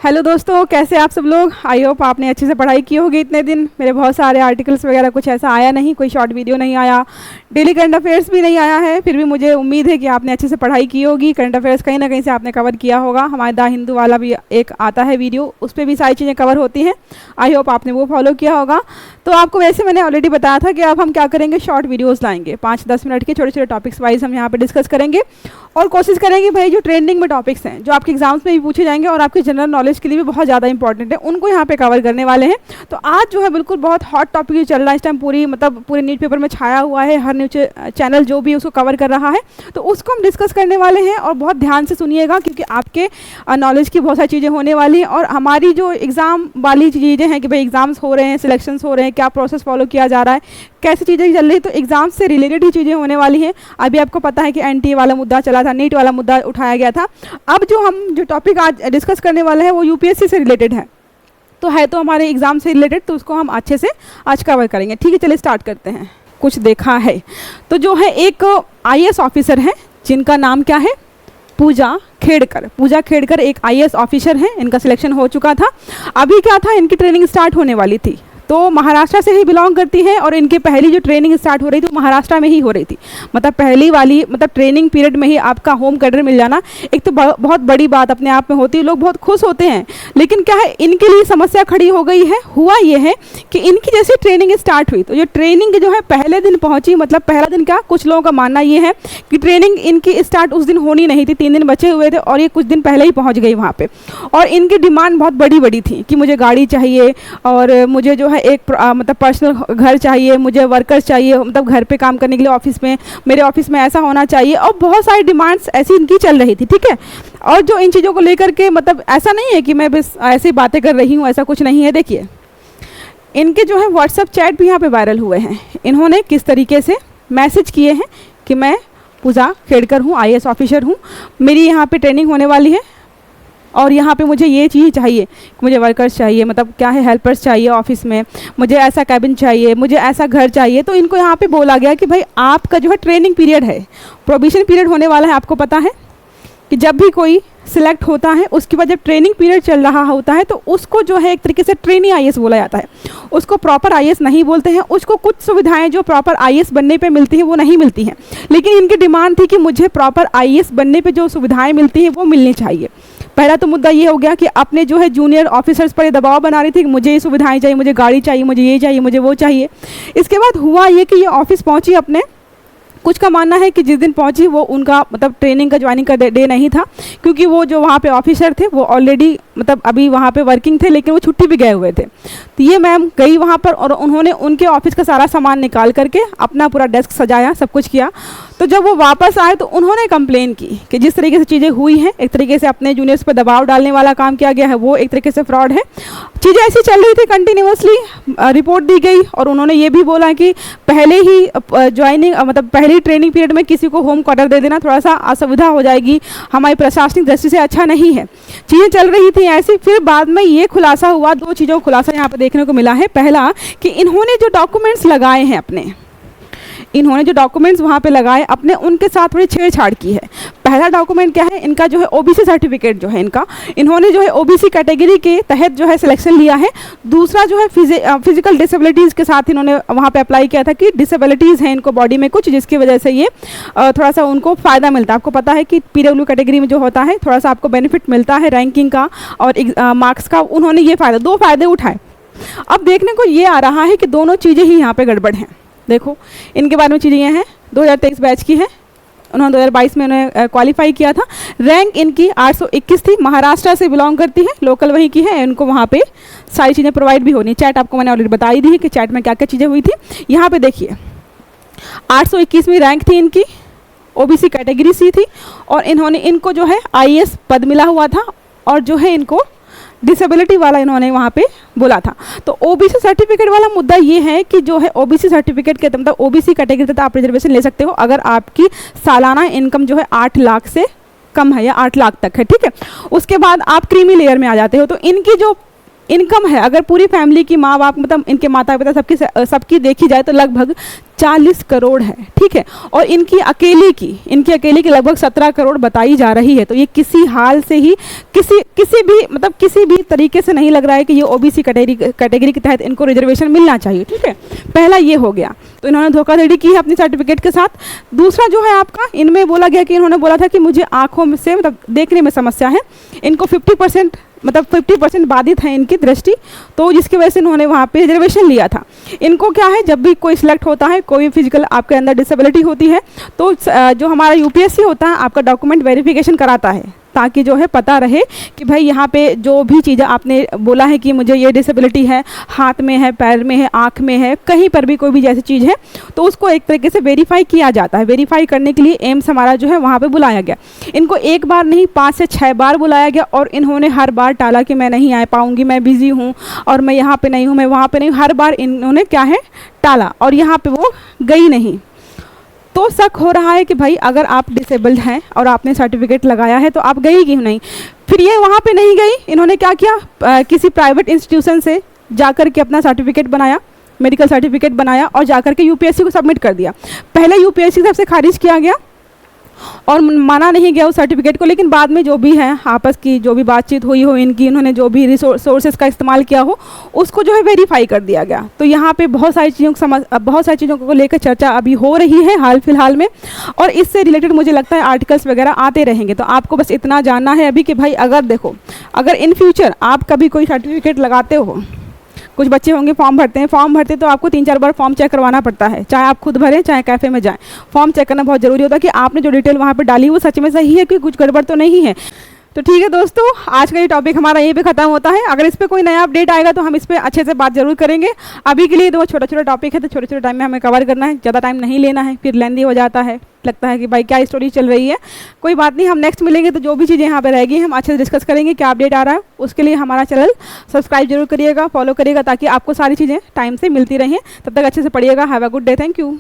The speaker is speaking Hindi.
हेलो दोस्तों, कैसे आप सब लोग। आई होप आपने अच्छे से पढ़ाई की होगी। इतने दिन मेरे बहुत सारे आर्टिकल्स वगैरह कुछ ऐसा आया नहीं, कोई शॉर्ट वीडियो नहीं आया, डेली करंट अफेयर्स भी नहीं आया है। फिर भी मुझे उम्मीद है कि आपने अच्छे से पढ़ाई की होगी। करंट अफेयर्स कहीं ना कहीं से आपने कवर किया होगा। हमारे द हिंदू वाला भी एक आता है वीडियो, उस पर भी सारी चीज़ें कवर होती हैं। आई होप आपने वो फॉलो किया होगा। तो आपको वैसे मैंने ऑलरेडी बताया था कि अब हम क्या करेंगे, शॉर्ट वीडियोज़ लाएंगे, 5-10 मिनट के छोटे छोटे टॉपिक्स वाइज हम यहाँ पर डिस्कस करेंगे और कोशिश करेंगे भाई जो ट्रेंडिंग में टॉपिक्स हैं, जो आपके एग्जाम्स में भी पूछे जाएंगे और आपके जनरल नॉलेज के लिए भी बहुत ज़्यादा इंपॉर्टेंट है, उनको यहाँ पे कवर करने वाले हैं। तो आज जो है बिल्कुल बहुत हॉट टॉपिक जो चल रहा है इस टाइम, पूरे न्यूज़ पेपर में छाया हुआ है, हर न्यूज़ चैनल जो भी उसको कवर कर रहा है, तो उसको हम डिस्कस करने वाले हैं। और बहुत ध्यान से सुनिएगा क्योंकि आपके नॉलेज की बहुत सारी चीज़ें होने वाली हैं और हमारी जो एग्ज़ाम वाली चीज़ें हैं कि भाई एग्ज़ाम्स हो रहे हैं, सिलेक्शंस हो रहे हैं, क्या प्रोसेस फॉलो किया जा रहा है, कैसी चीज़ें चल रही है, तो एग्ज़ाम से रिलेटेड ही चीज़ें होने वाली हैं। अभी आपको पता है कि एनटीए वाला मुद्दा चला था, नीट वाला मुद्दा उठाया गया था। अब जो टॉपिक आज डिस्कस करने वाले हैं वो यूपीएससी से रिलेटेड है, तो हमारे एग्ज़ाम से रिलेटेड, तो उसको हम अच्छे से आज कवर करेंगे। ठीक है, चलिए स्टार्ट करते हैं। कुछ देखा है तो जो है एक आईएएस ऑफिसर है जिनका नाम क्या है, पूजा खेड़कर। पूजा खेड़कर एक आईएएस ऑफिसर हैं, इनका सिलेक्शन हो चुका था। अभी क्या था, इनकी ट्रेनिंग स्टार्ट होने वाली थी। तो महाराष्ट्र से ही बिलोंग करती है और इनकी पहली जो ट्रेनिंग स्टार्ट हो रही थी वो महाराष्ट्र में ही हो रही थी। मतलब पहली वाली ट्रेनिंग पीरियड में ही आपका होम कैडर मिल जाना एक तो बहुत बड़ी बात अपने आप में होती है, लोग बहुत खुश होते हैं। लेकिन क्या है, इनके लिए समस्या खड़ी हो गई है। हुआ ये है कि इनकी जैसे ट्रेनिंग स्टार्ट हुई तो जो ट्रेनिंग जो है पहले दिन पहुँची, मतलब पहला दिन क्या, कुछ लोगों का मानना ये है कि ट्रेनिंग इनकी स्टार्ट उस दिन होनी नहीं थी, 3 दिन बचे हुए थे और ये कुछ दिन पहले ही पहुँच गई वहाँ पर। और इनकी डिमांड बहुत बड़ी बड़ी थी कि मुझे गाड़ी चाहिए और मुझे जो एक पर्सनल घर चाहिए, मुझे वर्कर्स चाहिए, मतलब घर पे काम करने के लिए ऑफिस में, मेरे ऑफिस में ऐसा होना चाहिए, और बहुत सारी डिमांड्स ऐसी इनकी चल रही थी। ठीक है, और जो इन चीज़ों को लेकर के ऐसा नहीं है कि मैं बस ऐसी बातें कर रही हूँ, ऐसा कुछ नहीं है। देखिए इनके जो है व्हाट्सएप चैट भी यहाँ पे वायरल हुए हैं। इन्होंने किस तरीके से मैसेज किए हैं कि मैं पूजा खेड़कर हूँ, आईएएस ऑफिसर हूँ, मेरी यहाँ पे ट्रेनिंग होने वाली है और यहाँ पे मुझे ये चीज़ चाहिए, मुझे वर्कर्स चाहिए, मतलब क्या है, हेल्पर्स चाहिए ऑफिस में, मुझे ऐसा कैबिन चाहिए, मुझे ऐसा घर चाहिए। तो इनको यहाँ पे बोला गया कि भाई आपका जो है ट्रेनिंग पीरियड है, प्रोबेशन पीरियड होने वाला है। आपको पता है कि जब भी कोई सिलेक्ट होता है उसके बाद जब ट्रेनिंग पीरियड चल रहा होता है तो उसको जो है एक तरीके से ट्रेनी आईएएस बोला जाता है, उसको प्रॉपर आईएएस नहीं बोलते हैं। उसको कुछ सुविधाएं जो प्रॉपर आईएएस बनने पे मिलती हैं वो नहीं मिलती हैं, लेकिन इनकी डिमांड थी कि मुझे प्रॉपर आईएएस बनने पे जो सुविधाएं मिलती हैं वो मिलनी चाहिए। पहला तो मुद्दा ये हो गया कि अपने जो है जूनियर ऑफिसर्स पर दबाव बना रही थी कि मुझे ये सुविधाएं चाहिए, मुझे गाड़ी चाहिए, मुझे ये चाहिए, मुझे वो चाहिए। इसके बाद हुआ ये कि ये ऑफिस पहुंची अपने, कुछ का मानना है कि जिस दिन पहुंची वो उनका ट्रेनिंग का ज्वाइनिंग का डे नहीं था, क्योंकि वो जो वहाँ पे ऑफिसर थे वो ऑलरेडी अभी वहाँ पे वर्किंग थे, लेकिन वो छुट्टी भी गए हुए थे। तो ये मैम गई वहाँ पर और उन्होंने उनके ऑफिस का सारा सामान निकाल करके अपना पूरा डेस्क सजाया, सब कुछ किया। तो जब वो वापस आए तो उन्होंने कंप्लेन की कि जिस तरीके से चीज़ें हुई हैं, एक तरीके से अपने जूनियर्स पर दबाव डालने वाला काम किया गया है, वो एक तरीके से फ्रॉड है। चीज़ें ऐसी चल रही थी, कंटिन्यूसली रिपोर्ट दी गई और उन्होंने ये भी बोला कि पहले ही ज्वाइनिंग पहले ही ट्रेनिंग पीरियड में किसी को होम क्वार्टर दे देना थोड़ा सा असुविधा हो जाएगी, हमारी प्रशासनिक दृष्टि से अच्छा नहीं है। चीज़ें चल रही थी ऐसी। फिर बाद में ये खुलासा हुआ, 2 चीज़ों का खुलासा यहाँ पर देखने को मिला है। पहला कि इन्होंने जो डॉक्यूमेंट्स लगाए हैं वहाँ पे लगाए अपने, उनके साथ थोड़ी छेड़छाड़ की है। पहला डॉक्यूमेंट क्या है, इनका जो है ओबीसी सर्टिफिकेट जो है इन्होंने जो है ओबीसी कैटेगरी के तहत जो है सिलेक्शन लिया है। दूसरा जो है फिजिकल डिसेबिलिटीज़ के साथ इन्होंने वहाँ पे अप्लाई किया था कि डिसेबिलिटीज़ हैं इनको बॉडी में कुछ, जिसकी वजह से ये थोड़ा सा उनको फ़ायदा मिलता है। आपको पता है कि पीडब्ल्यू कैटेगरी में जो होता है थोड़ा सा आपको बेनिफिट मिलता है रैंकिंग का और मार्क्स का। उन्होंने ये फ़ायदा, 2 फ़ायदे उठाए। अब देखने को ये आ रहा है कि दोनों चीज़ें ही यहाँ पर गड़बड़ हैं। देखो इनके बारे में चीज़ें ये हैं, 2023 बैच की है, उन्होंने 2022 में उन्हें क्वालिफाई किया था। रैंक इनकी 821 थी, महाराष्ट्र से बिलोंग करती है, लोकल वहीं की है, इनको वहाँ पे सारी चीज़ें प्रोवाइड भी होनी। चैट आपको मैंने ऑलरेडी बता ही दी है कि चैट में क्या क्या चीज़ें हुई थी। यहाँ पे देखिए 821वीं रैंक थी इनकी, ओबीसी कैटेगरी सी थी और इनको जो है आईएएस पद मिला हुआ था और जो है इनको डिसेबिलिटी वाला इन्होंने वहाँ पे बोला था। तो ओबीसी सर्टिफिकेट वाला मुद्दा ये है कि जो है ओबीसी सर्टिफिकेट के ओबीसी कैटेगरी तक आप रिजर्वेशन ले सकते हो अगर आपकी सालाना इनकम जो है 8 लाख से कम है या 8 लाख तक है। ठीक है, उसके बाद आप क्रीमी लेयर में आ जाते हो। तो इनकी जो इनकम है, अगर पूरी फैमिली की माँ बाप मतलब इनके माता पिता सबकी देखी जाए तो लगभग 40 करोड़ है, ठीक है। और इनकी अकेले की लगभग 17 करोड़ बताई जा रही है। तो ये किसी हाल से ही किसी भी तरीके से नहीं लग रहा है कि ये ओबीसी कैटेगरी के तहत इनको रिजर्वेशन मिलना चाहिए, ठीक है। पहला ये हो गया, तो इन्होंने धोखाधड़ी की है अपनी सर्टिफिकेट के साथ। दूसरा जो है आपका, इनमें बोला गया कि इन्होंने बोला था कि मुझे आँखों से मतलब देखने में समस्या है, इनको 50% बाधित है इनकी दृष्टि, तो जिसकी वजह से इन्होंने वहाँ पे रिजर्वेशन लिया था। इनको क्या है, जब भी कोई सिलेक्ट होता है, कोई फिजिकल आपके अंदर डिसेबिलिटी होती है, तो जो हमारा यूपीएससी होता है आपका डॉक्यूमेंट वेरिफिकेशन कराता है, ताकि जो है पता रहे कि भाई यहाँ पे जो भी चीज़ें आपने बोला है कि मुझे ये डिसेबिलिटी है, हाथ में है, पैर में है, आँख में है, कहीं पर भी कोई भी जैसी चीज़ है, तो उसको एक तरीके से वेरीफाई किया जाता है। वेरीफाई करने के लिए एम्स हमारा जो है वहाँ पे बुलाया गया। इनको एक बार नहीं 5 से 6 बार बुलाया गया, और इन्होंने हर बार टाला कि मैं नहीं आ पाऊँगी, मैं बिज़ी हूँ, और मैं यहाँ पर नहीं हूँ, मैं वहाँ पर नहीं हूँ। हर बार इन्होंने क्या है टाला, और यहाँ पर वो गई नहीं। तो शक हो रहा है कि भाई अगर आप डिसेबल्ड हैं और आपने सर्टिफिकेट लगाया है तो आप गई क्यों नहीं। फिर ये वहाँ पे नहीं गई, इन्होंने क्या किया, किसी प्राइवेट इंस्टीट्यूशन से जाकर के अपना सर्टिफिकेट बनाया, मेडिकल सर्टिफिकेट बनाया, और जाकर के यूपीएससी को सबमिट कर दिया। पहले यूपीएससी की तरफ से खारिज किया गया और माना नहीं गया उस सर्टिफिकेट को, लेकिन बाद में जो भी है आपस की जो भी बातचीत हुई हो इनकी, इन्होंने जो भी सोर्सेज का इस्तेमाल किया हो, उसको जो है वेरीफाई कर दिया गया। तो यहाँ पे बहुत सारी चीज़ों को लेकर चर्चा अभी हो रही है हाल फिलहाल में, और इससे रिलेटेड मुझे लगता है आर्टिकल्स वगैरह आते रहेंगे। तो आपको बस इतना जानना है अभी कि भाई अगर इन फ्यूचर आप कभी कोई सर्टिफिकेट लगाते हो, कुछ बच्चे होंगे फॉर्म भरते तो आपको 3-4 बार फॉर्म चेक करवाना पड़ता है, चाहे आप खुद भरें चाहे कैफ़े में जाएं। फॉर्म चेक करना बहुत ज़रूरी होता है कि आपने जो डिटेल वहाँ पे डाली वो सच में सही है, कि कुछ गड़बड़ तो नहीं है। तो ठीक है दोस्तों, आज का ये टॉपिक हमारा यहीं पे ख़त्म होता है। अगर इस पर कोई नया अपडेट आएगा तो हम इस पर अच्छे से बात जरूर करेंगे। अभी के लिए तो छोटा टॉपिक है, तो छोटे टाइम में हमें कवर करना है, ज़्यादा टाइम नहीं लेना है, फिर लेंदी हो जाता है, लगता है कि भाई क्या स्टोरी चल रही है। कोई बात नहीं, हम नेक्स्ट मिलेंगे तो जो भी चीज़ें यहाँ पे रहेगी हम अच्छे से डिस्कस करेंगे, क्या अपडेट आ रहा है। उसके लिए हमारा चैनल सब्सक्राइब जरूर करिएगा, फॉलो करिएगा, ताकि आपको सारी चीज़ें टाइम से मिलती रहें। तब तक अच्छे से पढ़िएगा। Have a good day, thank you.